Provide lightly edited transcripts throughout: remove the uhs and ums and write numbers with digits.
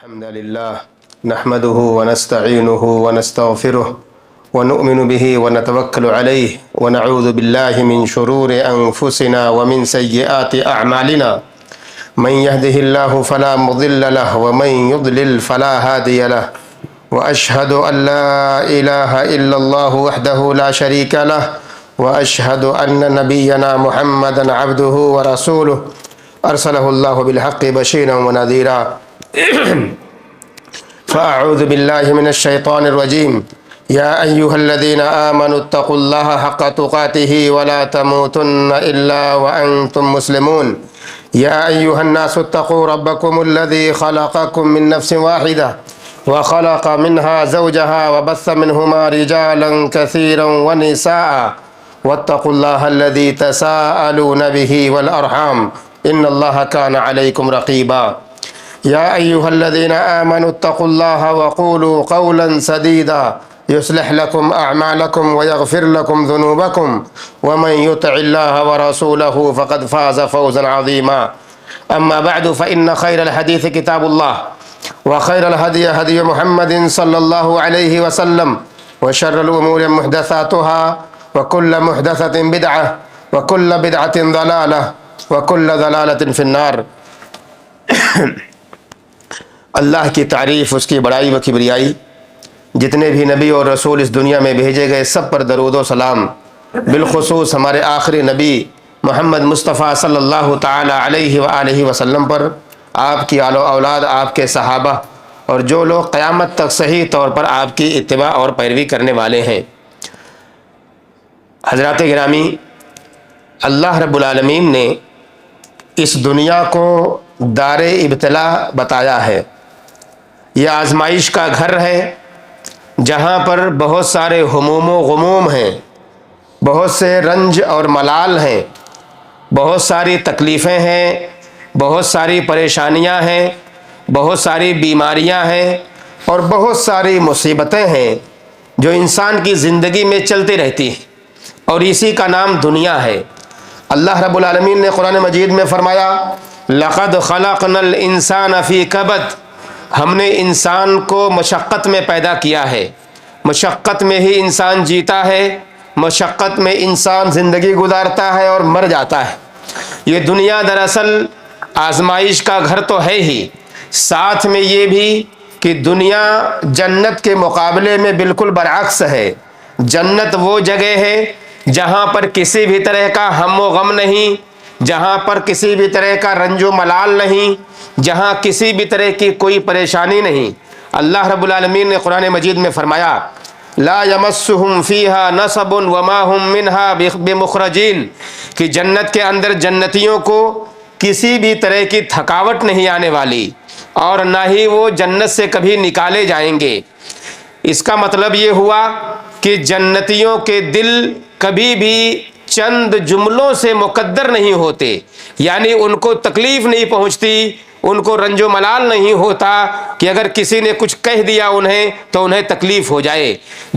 الحمد لله نحمده ونستعينه ونستغفره ونؤمن به ونتوكل عليه ونعوذ بالله من شرور أنفسنا ومن سيئات أعمالنا من يهده الله فلا مضل له ومن يضلل فلا هادي له وأشهد أن لا إله إلا الله وحده لا شريك له وأشهد أن نبينا محمدا عبده ورسوله أرسله الله بالحق بشيرا ونذيرا فأعوذ بالله من الشيطان الرجيم يا أيها الذين آمنوا اتقوا الله حق تقاته ولا تموتن إلا وأنتم مسلمون يا أيها الناس اتقوا ربكم الذي خلقكم من نفس واحدة وخلق منها زوجها وبث منهما رجالا كثيرا ونساء واتقوا الله الذي تساءلون به والأرحام إن الله كان عليكم رقيبا يا أيها الذين آمنوا اتقوا الله وقولوا قولا سديدا يصلح لكم أعمالكم ويغفر لكم ذنوبكم ومن يطع الله ورسوله فقد فاز فوزا عظيما أما بعد فإن خير الحديث كتاب الله وخير الهدي هدي محمد صلى الله عليه وسلم وشر الأمور محدثاتها وكل محدثة بدعة وكل بدعة ضلالة وكل ضلالة في النار اللہ کی تعریف، اس کی بڑائی و کبریائی، جتنے بھی نبی اور رسول اس دنیا میں بھیجے گئے سب پر درود و سلام، بالخصوص ہمارے آخری نبی محمد مصطفیٰ صلی اللہ تعالی علیہ وآلہ وسلم پر، آپ کی آل و اولاد، آپ کے صحابہ اور جو لوگ قیامت تک صحیح طور پر آپ کی اتباع اور پیروی کرنے والے ہیں۔ حضرات گرامی، اللہ رب العالمین نے اس دنیا کو دار ابتلا بتایا ہے، یہ آزمائش کا گھر ہے جہاں پر بہت سارے ہموم و غموم ہیں، بہت سے رنج اور ملال ہیں، بہت ساری تکلیفیں ہیں، بہت ساری پریشانیاں ہیں، بہت ساری بیماریاں ہیں اور بہت ساری مصیبتیں ہیں جو انسان کی زندگی میں چلتی رہتی ہیں، اور اسی کا نام دنیا ہے۔ اللہ رب العالمین نے قرآن مجید میں فرمایا لَقَدْ خَلَقْنَا الْإِنسَانَ فِي كَبَدٍ، ہم نے انسان کو مشقت میں پیدا کیا ہے، مشقت میں ہی انسان جیتا ہے، مشقت میں انسان زندگی گزارتا ہے اور مر جاتا ہے۔ یہ دنیا دراصل آزمائش کا گھر تو ہے ہی، ساتھ میں یہ بھی کہ دنیا جنت کے مقابلے میں بالکل برعکس ہے۔ جنت وہ جگہ ہے جہاں پر کسی بھی طرح کا ہم و غم نہیں، جہاں پر کسی بھی طرح کا رنج و ملال نہیں، جہاں کسی بھی طرح کی کوئی پریشانی نہیں۔ اللہ رب العالمین نے قرآن مجید میں فرمایا لا یمسہم فیہا نصب وما ہم منہا بمخرجین، کہ جنت کے اندر جنتیوں کو کسی بھی طرح کی تھکاوٹ نہیں آنے والی اور نہ ہی وہ جنت سے کبھی نکالے جائیں گے۔ اس کا مطلب یہ ہوا کہ جنتیوں کے دل کبھی بھی چند جملوں سے مقدر نہیں ہوتے، یعنی ان کو تکلیف نہیں پہنچتی، ان کو رنج و ملال نہیں ہوتا کہ اگر کسی نے کچھ کہہ دیا انہیں تو انہیں تکلیف ہو جائے۔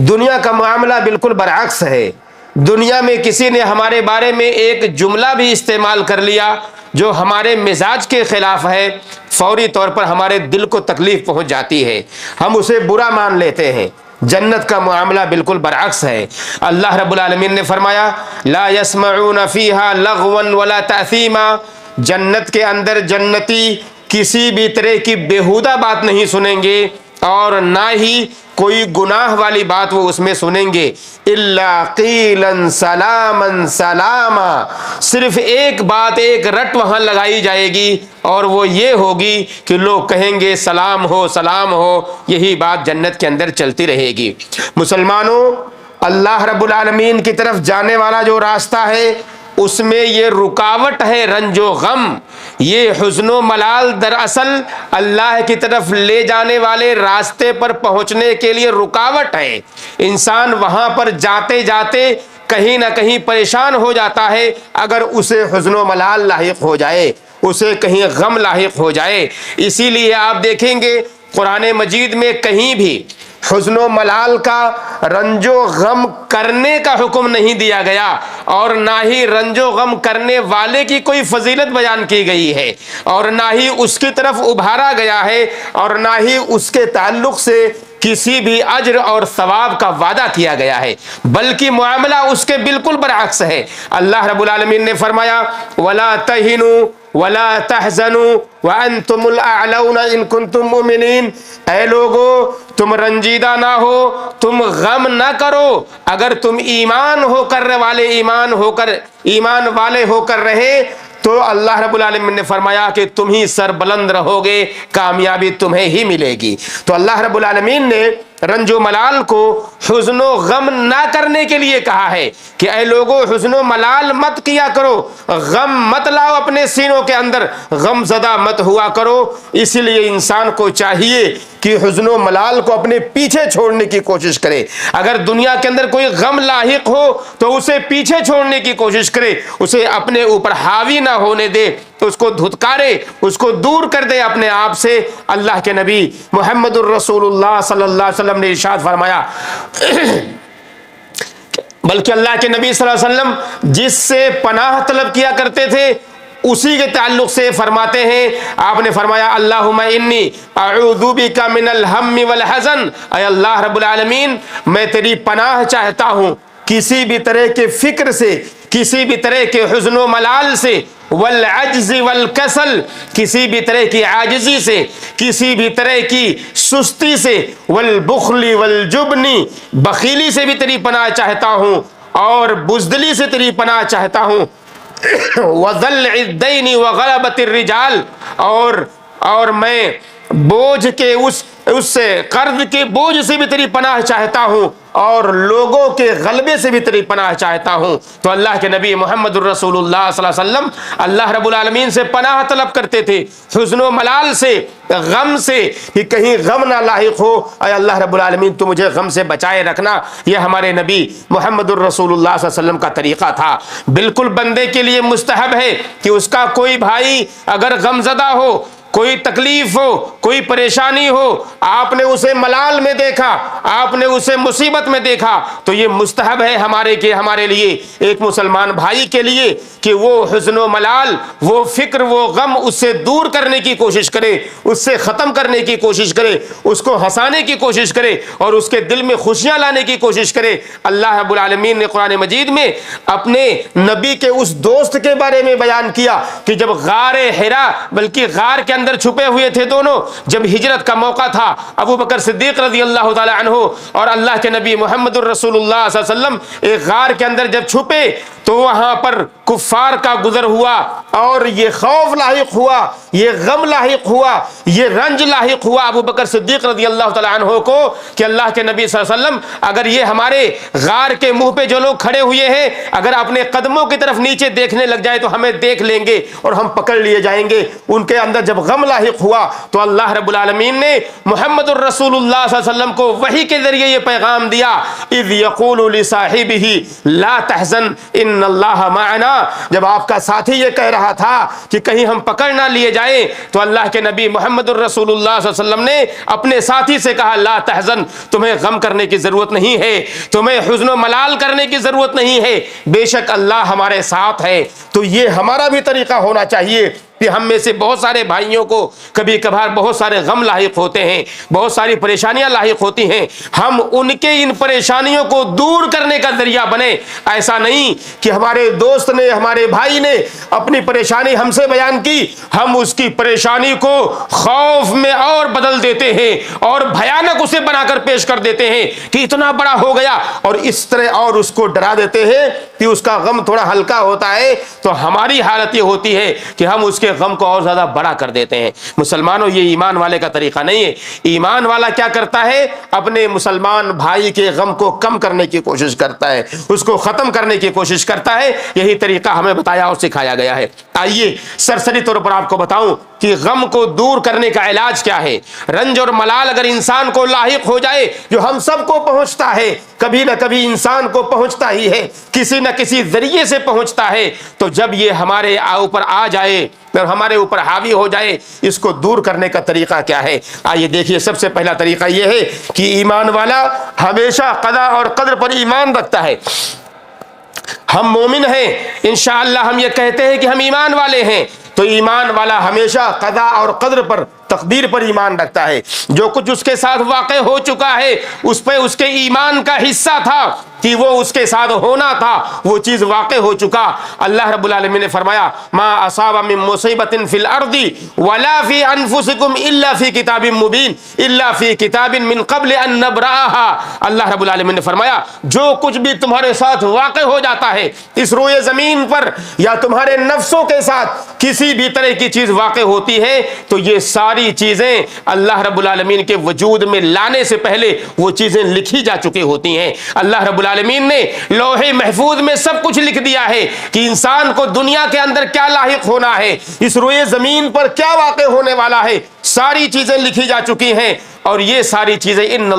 دنیا کا معاملہ بالکل برعکس ہے۔ دنیا میں کسی نے ہمارے بارے میں ایک جملہ بھی استعمال کر لیا جو ہمارے مزاج کے خلاف ہے، فوری طور پر ہمارے دل کو تکلیف پہنچ جاتی ہے، ہم اسے برا مان لیتے ہیں۔ جنت کا معاملہ بالکل برعکس ہے۔ اللہ رب العالمین نے فرمایا لا يسمعون فیہا لغوا ولا تأثیما، جنت کے اندر جنتی کسی بھی طرح کی بیہودہ بات نہیں سنیں گے اور نہ ہی کوئی گناہ والی بات وہ اس میں سنیں گے۔ الا قیلا سلاما سلاما، صرف ایک بات، ایک رٹ وہاں لگائی جائے گی اور وہ یہ ہوگی کہ لوگ کہیں گے سلام ہو سلام ہو، یہی بات جنت کے اندر چلتی رہے گی۔ مسلمانوں، اللہ رب العالمین کی طرف جانے والا جو راستہ ہے اس میں یہ رکاوٹ ہے، رنج و غم، یہ حزن و ملال دراصل اللہ کی طرف لے جانے والے راستے پر پہنچنے کے لیے رکاوٹ ہے۔ انسان وہاں پر جاتے جاتے کہیں نہ کہیں پریشان ہو جاتا ہے اگر اسے حزن و ملال لاحق ہو جائے، اسے کہیں غم لاحق ہو جائے۔ اسی لیے آپ دیکھیں گے قرآن مجید میں کہیں بھی حزن و ملال کا رنج و غم کرنے کا حکم نہیں دیا گیا اور نہ ہی رنج و غم کرنے والے کی کوئی فضیلت بیان کی گئی ہے اور نہ ہی اس کی طرف ابھارا گیا ہے اور نہ ہی اس کے تعلق سے کسی بھی اجر اور ثواب کا وعدہ کیا گیا ہے، بلکہ معاملہ اس کے بالکل برعکس ہے۔ اللہ رب العالمین نے فرمایا وَلَا تَهِنُوا وَلَا تَحْزَنُوا وَأَنْتُمُ الْأَعْلَوْنَ إِن كُنتُم مُؤْمِنِينَ، اے لوگو تم رنجیدہ نہ ہو، تم غم نہ کرو، اگر تم ایمان والے ہو کر رہے تو اللہ رب العالمین نے فرمایا کہ تم ہی سر بلند رہو گے، کامیابی تمہیں ہی ملے گی۔ تو اللہ رب العالمین نے رنج و ملال کو حزن و غم نہ کرنے کے لیے کہا ہے کہ اے لوگوں حزن و ملال مت کیا کرو، غم مت لاؤ اپنے سینوں کے اندر، غم زدہ مت ہوا کرو۔ اسی لیے انسان کو چاہیے کہ حزن و ملال کو اپنے پیچھے چھوڑنے کی کوشش کرے۔ اگر دنیا کے اندر کوئی غم لاحق ہو تو اسے پیچھے چھوڑنے کی کوشش کرے، اسے اپنے اوپر حاوی نہ ہونے دے، اس کو دھتکارے، اس کو دور کر دے اپنے آپ سے۔ اللہ کے نبی محمد الرسول اللہ صلی اللہ علیہ وسلم نے ارشاد فرمایا، بلکہ اللہ کے نبی صلی اللہ علیہ وسلم جس سے پناہ طلب کیا کرتے تھے اسی کے تعلق سے فرماتے ہیں، آپ نے فرمایا اللہم انی اعوذ بک من الہم والحزن، اے اللہ رب العالمین میں تیری پناہ چاہتا ہوں کسی بھی طرح کے فکر سے، کسی بھی طرح کے حزن و ملال سے، والعجز والکسل کسی بھی طرح کی عاجزی سے، کسی بھی طرح کی سستی سے، والبخل والجبن بخیلی سے بھی تیری پناہ چاہتا ہوں اور بزدلی سے تیری پناہ چاہتا ہوں، وذل الدین وغلبۃ الرجال اور میں بوجھ کے اس سے قرض کے بوجھ سے بھی تیری پناہ چاہتا ہوں اور لوگوں کے غلبے سے بھی تیری پناہ چاہتا ہوں۔ تو اللہ کے نبی محمد الرسول اللہ صلی اللہ علیہ وسلم اللہ رب العالمین سے پناہ طلب کرتے تھے حزن و ملال سے، غم سے، کہ کہیں غم نہ لاحق ہو، اے اللہ رب العالمین تو مجھے غم سے بچائے رکھنا۔ یہ ہمارے نبی محمد الرسول اللہ صلی اللہ علیہ وسلم کا طریقہ تھا۔ بالکل بندے کے لیے مستحب ہے کہ اس کا کوئی بھائی اگر غم زدہ ہو، کوئی تکلیف ہو، کوئی پریشانی ہو، آپ نے اسے ملال میں دیکھا، آپ نے اسے مصیبت میں دیکھا، تو یہ مستحب ہے ہمارے لیے، ایک مسلمان بھائی کے لیے، کہ وہ حزن و ملال، وہ فکر، وہ غم اس سے دور کرنے کی کوشش کرے، اس سے ختم کرنے کی کوشش کرے، اس کو ہنسانے کی کوشش کرے اور اس کے دل میں خوشیاں لانے کی کوشش کرے۔ اللہ رب العالمین نے قرآن مجید میں اپنے نبی کے اس دوست کے بارے میں بیان کیا کہ جب غار حرا، بلکہ غار کے اندر چھپے ہوئے تھے دونوں، جب ہجرت کا موقع تھا، ابو بکر صدیق رضی اللہ تعالی عنہ اور اللہ کے نبی محمد الرسول اللہ صلی اللہ علیہ وسلم ایک غار کے اندر جب چھپے تو وہاں پر کفار کا گزر ہوا اور یہ خوف لاحق ہوا، یہ غم لاحق ہوا، یہ رنج لاحق ہوا ابو بکر صدیق رضی اللہ تعالی عنہ کو کہ اللہ کے نبی صلی اللہ علیہ وسلم اگر یہ ہمارے غار کے منہ پہ جو لوگ کھڑے ہوئے ہیں اگر اپنے قدموں کی طرف نیچے دیکھنے لگ جائے تو ہمیں دیکھ لیں گے اور ہم پکڑ لیے جائیں گے۔ ان کے اندر جب غم لاحق ہوا تو اللہ رب العالمین نے محمد الرسول اللہ صلی اللہ علیہ وسلم کو وحی کے ذریعے یہ پیغام دیا، اذ یقول لصاحبہ لا تحزن ان اللہ معنا، جب آپ کا ساتھی یہ کہہ رہا تھا کہ کہیں ہم پکڑ نہ لیے جائیں تو اللہ کے نبی محمد الرسول اللہ صلی اللہ علیہ وسلم نے اپنے ساتھی سے کہا لا تحزن، تمہیں غم کرنے کی ضرورت نہیں ہے، تمہیں حزن و ملال کرنے کی ضرورت نہیں ہے، بے شک اللہ ہمارے ساتھ ہے۔ تو یہ ہمارا بھی طریقہ ہونا چاہیے کہ ہم میں سے بہت سارے بھائیوں کو کبھی کبھار بہت سارے غم لاحق ہوتے ہیں، بہت ساری پریشانیاں لاحق ہوتی ہیں، ہم ان کے ان پریشانیوں کو دور کرنے کا ذریعہ بنے۔ ایسا نہیں کہ ہمارے دوست نے، ہمارے بھائی نے اپنی پریشانی ہم سے بیان کی، ہم اس کی پریشانی کو خوف میں اور بدل دیتے ہیں اور بھیانک اسے بنا کر پیش کر دیتے ہیں کہ اتنا بڑا ہو گیا، اور اس طرح اور اس کو ڈرا دیتے ہیں کہ اس کا غم تھوڑا ہلکا ہوتا ہے۔ تو ہماری حالت یہ ہوتی ہے کہ ہم اس کے غم کو اور زیادہ بڑا کر دیتے ہیں۔ مسلمانوں یہ ایمان والے کا طریقہ نہیں ہے۔ ایمان والا کیا کرتا ہے؟ اپنے مسلمان بھائی کے غم کو کم کرنے کی کوشش کرتا ہے، اس کو ختم کرنے کی کوشش کرتا ہے۔ یہی طریقہ ہمیں بتایا اور سکھایا گیا ہے۔ آئیے سرسری طور پر آپ کو بتاؤں کہ غم کو دور کرنے کا علاج کیا ہے۔ رنج اور ملال اگر انسان کو لاحق ہو جائے، جو ہم سب کو پہنچتا ہے، کبھی نہ کبھی انسان کو پہنچتا ہی ہے، کسی نہ کسی ذریعے سے پہنچتا ہے، تو جب یہ ہمارے اوپر آ جائے اور ہمارے اوپر حاوی ہو جائے، اس کو دور کرنے کا طریقہ کیا ہے؟ آئیے دیکھیے، سب سے پہلا طریقہ یہ ہے کہ ایمان والا ہمیشہ قضا اور قدر پر ایمان رکھتا ہے۔ ہم مومن ہیں، انشاءاللہ ہم یہ کہتے ہیں کہ ہم ایمان والے ہیں، تو ایمان والا ہمیشہ قضا اور قدر پر، تقدیر پر ایمان رکھتا ہے۔ جو کچھ اس کے ساتھ واقع ہو چکا ہے، اس پہ اس کے ایمان کا حصہ تھا کہ وہ اس کے ساتھ ہونا تھا، وہ چیز واقع ہو چکا۔ اللہ رب العالمین نے فرمایا ما اصاب من مصیبت فی الارض ولا فی انفسکم الا فی کتاب مبین الا فی کتاب من قبل ان نبرأها۔ اللہ رب العالمین نے فرمایا جو کچھ بھی تمہارے ساتھ واقع ہو جاتا ہے اس روئے زمین پر، یا تمہارے نفسوں کے ساتھ کسی بھی طرح کی چیز واقع ہوتی ہے، تو یہ ساری چیزیں اللہ رب العالمین کے وجود میں لانے سے پہلے وہ چیزیں لکھی جا چکی ہوتی ہیں۔ اللہ رب العالمین نے لوح محفوظ میں سب کچھ لکھ دیا ہے کہ انسان کو دنیا کے اندر کیا لاحق ہونا ہے، اس روئے زمین پر کیا واقع ہونے والا ہے، ساری چیزیں لکھی جا چکی ہیں۔ اور یہ ساری چیزیں ان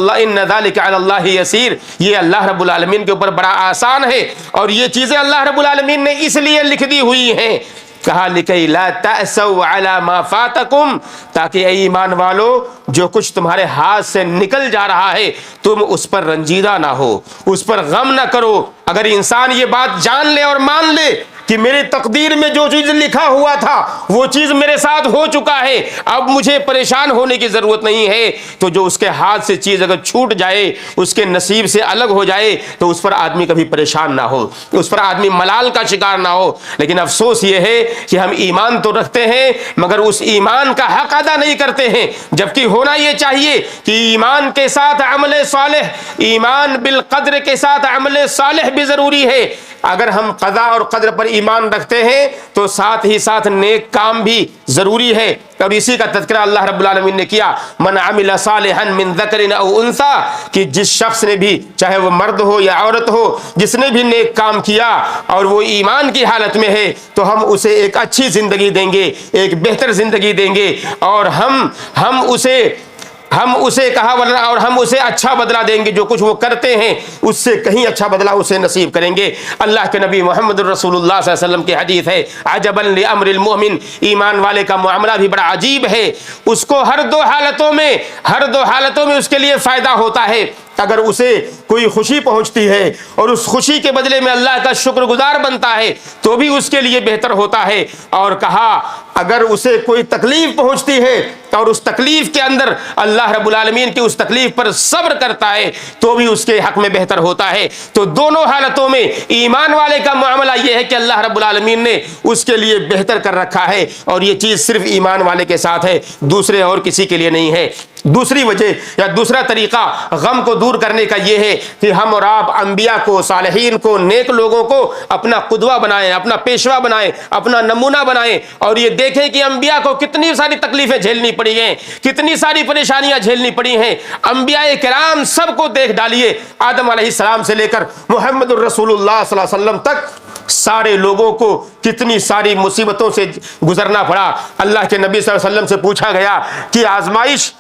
ذالک علی اللہ یسیر، یہ اللہ رب العالمین کے اوپر بڑا آسان ہے، اور یہ چیزیں اللہ رب العالمین نے اس لیے لکھ دی ہوئی ہیں، کہا لکی لا تأسوا علی ما فاتکم، تاکہ اے ایمان والو جو کچھ تمہارے ہاتھ سے نکل جا رہا ہے تم اس پر رنجیدہ نہ ہو، اس پر غم نہ کرو۔ اگر انسان یہ بات جان لے اور مان لے کہ میری تقدیر میں جو چیز لکھا ہوا تھا وہ چیز میرے ساتھ ہو چکا ہے، اب مجھے پریشان ہونے کی ضرورت نہیں ہے، تو جو اس کے ہاتھ سے چیز اگر چھوٹ جائے، اس کے نصیب سے الگ ہو جائے، تو اس پر آدمی کبھی پریشان نہ ہو، اس پر آدمی ملال کا شکار نہ ہو۔ لیکن افسوس یہ ہے کہ ہم ایمان تو رکھتے ہیں مگر اس ایمان کا حق ادا نہیں کرتے ہیں، جبکہ ہونا یہ چاہیے کہ ایمان کے ساتھ عمل صالح، ایمان بالقدر کے ساتھ عمل صالح بھی ضروری ہے۔ اگر ہم قضا اور قدر پر ایمان رکھتے ہیں تو ساتھ ہی ساتھ نیک کام بھی ضروری ہے، اور اسی کا تذکرہ اللہ رب العالمین نے کیا، من عمل صالحا من ذکر او انثی، کہ جس شخص نے بھی، چاہے وہ مرد ہو یا عورت ہو، جس نے بھی نیک کام کیا اور وہ ایمان کی حالت میں ہے، تو ہم اسے ایک اچھی زندگی دیں گے، ایک بہتر زندگی دیں گے، اور ہم اسے کہا اور ہم اسے اچھا بدلہ دیں گے، جو کچھ وہ کرتے ہیں اس سے کہیں اچھا بدلہ اسے نصیب کریں گے۔ اللہ کے نبی محمد رسول اللہ صلی اللہ علیہ وسلم کی حدیث ہے، عجبا لامر المؤمن، ایمان والے کا معاملہ بھی بڑا عجیب ہے، اس کو ہر دو حالتوں میں اس کے لیے فائدہ ہوتا ہے۔ اگر اسے کوئی خوشی پہنچتی ہے اور اس خوشی کے بدلے میں اللہ کا شکر گزار بنتا ہے تو بھی اس کے لیے بہتر ہوتا ہے، اور کہا اگر اسے کوئی تکلیف پہنچتی ہے اور اس تکلیف کے اندر اللہ رب العالمین کی اس تکلیف پر صبر کرتا ہے تو بھی اس کے حق میں بہتر ہوتا ہے۔ تو دونوں حالتوں میں ایمان والے کا معاملہ یہ ہے کہ اللہ رب العالمین نے اس کے لیے بہتر کر رکھا ہے، اور یہ چیز صرف ایمان والے کے ساتھ ہے، دوسرے اور کسی کے لیے نہیں ہے۔ دوسری وجہ یا دوسرا طریقہ غم کو دور کرنے کا یہ ہے کہ ہم اور آپ انبیاء کو، صالحین کو، نیک لوگوں کو اپنا قدوہ بنائیں، اپنا پیشوا بنائیں، اپنا نمونہ بنائیں، اور یہ دیکھیں کہ انبیاء کو کتنی ساری تکلیفیں جھیلنی پڑی ہیں، کتنی ساری پریشانیاں جھیلنی پڑی ہیں۔ انبیاء کرام سب کو دیکھ ڈالیے، آدم علیہ السلام سے لے کر محمد الرسول اللہ صلی اللہ علیہ وسلم تک سارے لوگوں کو کتنی ساری مصیبتوں سے گزرنا پڑا۔ اللہ کے نبی صلی اللہ علیہ وسلم سے پوچھا گیا کہ آزمائش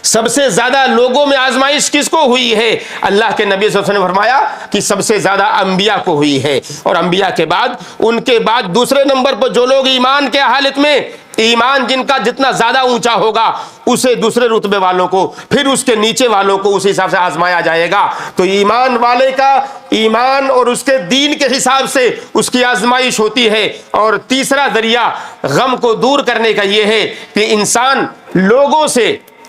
سب سے زیادہ لوگوں میں آزمائش کس کو ہوئی ہے؟ اللہ کے نبی صلی اللہ علیہ وسلم نے فرمایا کہ سب سے زیادہ انبیاء کو ہوئی ہے، اور انبیاء کے بعد، ان کے بعد دوسرے نمبر پر جو لوگ ایمان کے حالت میں، ایمان جن کا جتنا زیادہ اونچا ہوگا اسے دوسرے رتبے والوں کو، پھر اس کے نیچے والوں کو اس حساب سے آزمایا جائے گا۔ تو ایمان والے کا ایمان اور اس کے دین کے حساب سے اس کی آزمائش ہوتی ہے۔ اور تیسرا ذریعہ غم کو دور کرنے کا یہ ہے کہ انسان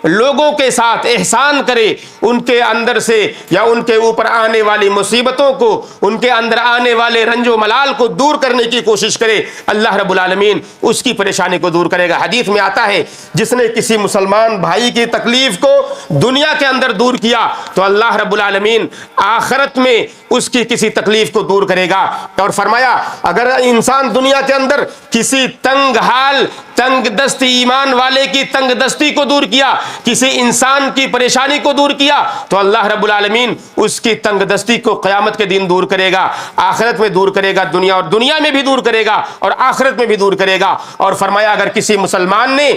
لوگوں کے ساتھ احسان کرے، ان کے اندر سے یا ان کے اوپر آنے والی مصیبتوں کو، ان کے اندر آنے والے رنج و ملال کو دور کرنے کی کوشش کرے، اللہ رب العالمین اس کی پریشانی کو دور کرے گا۔ حدیث میں آتا ہے جس نے کسی مسلمان بھائی کی تکلیف کو دنیا کے اندر دور کیا تو اللہ رب العالمین آخرت میں اس کی کسی تکلیف کو دور کرے گا۔ اور فرمایا اگر انسان دنیا کے اندر کسی تنگ دست ایمان والے کی تنگ دستی کو دور کیا، کسی انسان کی پریشانی کو دور کیا، تو اللہ رب العالمین اس کی تنگ دستی کو قیامت کے دن دور کرے گا، آخرت میں دور کرے گا، دنیا میں بھی دور کرے گا اور آخرت میں بھی دور کرے گا۔ اور فرمایا اگر کسی مسلمان نے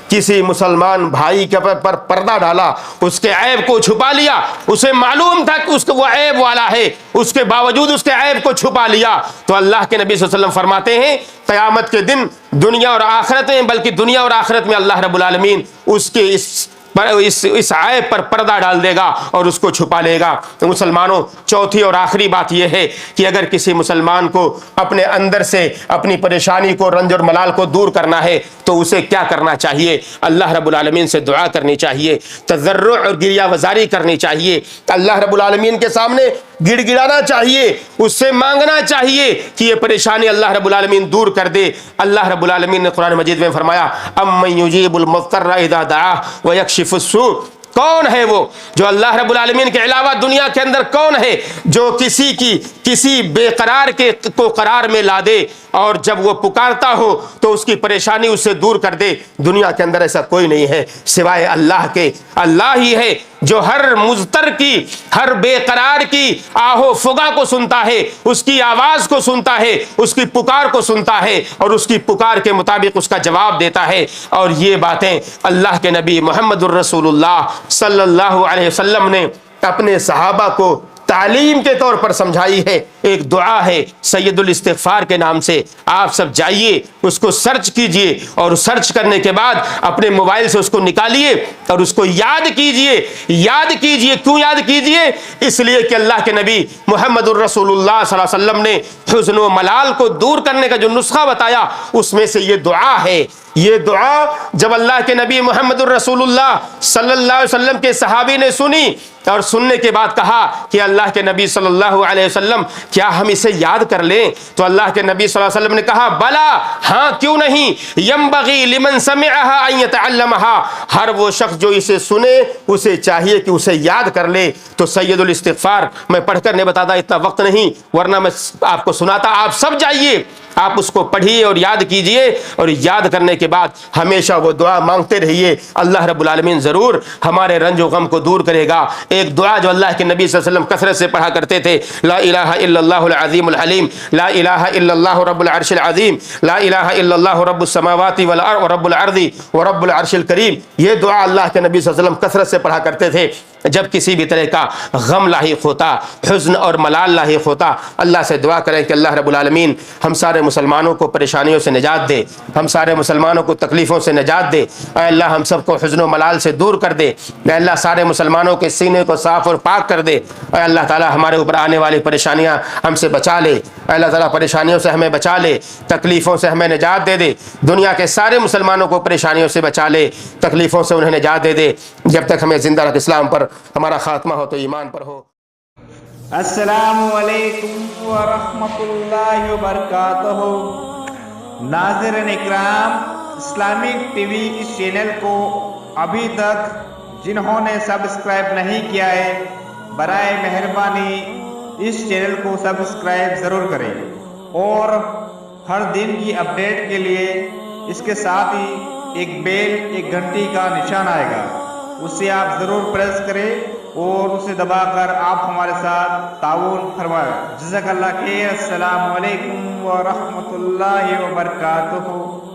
کسی مسلمان بھائی کے پر پردہ ڈالا، اس کے عیب کو چھپا لیا، اسے معلوم تھا کہ اس کو وہ عیب والا ہے، اس کے باوجود اس کے عیب کو چھپا لیا، تو اللہ کے نبی صلی اللہ علیہ وسلم فرماتے ہیں قیامت کے دن دنیا اور آخرت میں، بلکہ دنیا اور آخرت میں اللہ رب العالمین اس کے اس عیب پر پردہ ڈال دے گا اور اس کو چھپا لے گا۔ تو مسلمانوں، چوتھی اور آخری بات یہ ہے کہ اگر کسی مسلمان کو اپنے اندر سے اپنی پریشانی کو، رنج اور ملال کو دور کرنا ہے تو اسے کیا کرنا چاہیے؟ اللہ رب العالمین سے دعا کرنی چاہیے، تضرع اور گریہ وزاری کرنی چاہیے، اللہ رب العالمین کے سامنے گڑ گڑانا چاہیے، اس سے مانگنا چاہیے کہ یہ پریشانی اللہ رب العالمین دور کر دے۔ اللہ رب العالمین نے قرآن مجید میں فرمایا امن یجیب المضطر اذا دعاہ ویکشف السوء، کون ہے وہ جو اللہ رب العالمین کے علاوہ دنیا کے اندر کون ہے جو کسی بے قرار کو قرار میں لا دے اور جب وہ پکارتا ہو تو اس کی پریشانی اس سے دور کر دے؟ دنیا کے اندر ایسا کوئی نہیں ہے سوائے اللہ کے۔ اللہ ہی ہے جو ہر مضطر کی، ہر بے قرار کی آہو فغا کو سنتا ہے، اس کی آواز کو سنتا ہے، اس کی پکار کو سنتا ہے اور اس کی پکار کے مطابق اس کا جواب دیتا ہے۔ اور یہ باتیں اللہ کے نبی محمد الرسول اللہ صلی اللہ علیہ وسلم نے اپنے صحابہ کو تعلیم کے طور پر سمجھائی ہے۔ ایک دعا ہے سید الاستغفار کے نام سے، آپ سب جائیے اس کو سرچ کیجئے اور سرچ کرنے کے بعد اپنے موبائل سے اس کو نکالیے اور اس کو یاد کیجئے۔ یاد کیجئے، کیوں یاد کیجئے؟ اس لیے کہ اللہ کے نبی محمد الرسول اللہ صلی اللہ علیہ وسلم نے حزن و ملال کو دور کرنے کا جو نسخہ بتایا اس میں سے یہ دعا ہے۔ یہ دعا جب اللہ کے نبی محمد الرسول اللہ صلی اللہ علیہ وسلم کے صحابی نے سنی اور سننے کے بعد کہا کہ اللہ کے نبی صلی اللہ علیہ وسلم کیا ہم اسے یاد کر لیں؟ تو اللہ کے نبی صلی اللہ علیہ وسلم نے کہا بلا، ہاں کیوں نہیں، ینبغی لمن سمعها ان يتعلمها، ہر وہ شخص جو اسے سنے اسے چاہیے کہ اسے یاد کر لے۔ تو سید الاستغفار میں پڑھ کر نہیں بتاتا، اتنا وقت نہیں ورنہ میں آپ کو سناتا۔ آپ سب جائیے، آپ اس کو پڑھیے اور یاد کیجئے اور یاد کرنے کے بعد ہمیشہ وہ دعا مانگتے رہیے، اللہ رب العالمین ضرور ہمارے رنج و غم کو دور کرے گا۔ ایک دعا جو اللہ کے نبی صلی اللہ علیہ وسلم کثرت سے پڑھا کرتے تھے، لا الہ الا اللہ العظیم الحلیم، لا الہ الا اللہ رب العرش العظیم، لا الہ الا اللہ رب السماوات ورب الارض ورب العرش الکریم۔ یہ دعا اللہ کے نبی صلی اللہ علیہ وسلم کثرت سے پڑھا کرتے تھے جب کسی بھی طرح کا غم لاحق ہوتا، حزن اور ملال لاحق ہوتا۔ اللہ سے دعا کریں کہ اللہ رب العالمین ہم سارے مسلمانوں کو پریشانیوں سے نجات دے، ہم سارے مسلمانوں کو تکلیفوں سے نجات دے۔ اے اللہ ہم سب کو حزن و ملال سے دور کر دے، اے اللہ سارے مسلمانوں کے سینے کو صاف اور پاک کر دے۔ اے اللہ تعالی ہمارے اوپر آنے والی پریشانیاں ہم سے بچا لے، اے اللہ تعالی پریشانیوں سے ہمیں بچا لے، تکلیفوں سے ہمیں نجات دے دے، دنیا کے سارے مسلمانوں کو پریشانیوں سے بچا لے، تکلیفوں سے انہیں نجات دے دے۔ جب تک ہمیں زندہ رکھ اسلام پر، ہمارا خاتمہ ہو تو ایمان پر ہو۔ السلام علیکم ورحمۃ اللہ وبرکاتہ۔ ناظرین اکرام، اسلامک ٹی وی اس چینل کو ابھی تک جنہوں نے سبسکرائب نہیں کیا ہے برائے مہربانی اس چینل کو سبسکرائب ضرور کریں اور ہر دن کی اپڈیٹ کے لیے اس کے ساتھ ہی ایک بیل، ایک گھنٹی کا نشان آئے گا، اسے آپ ضرور پریس کریں اور اسے دبا کر آپ ہمارے ساتھ تعاون فرمائیں۔ جزاک اللہ خیر۔ السلام علیکم ورحمۃ اللہ وبرکاتہ۔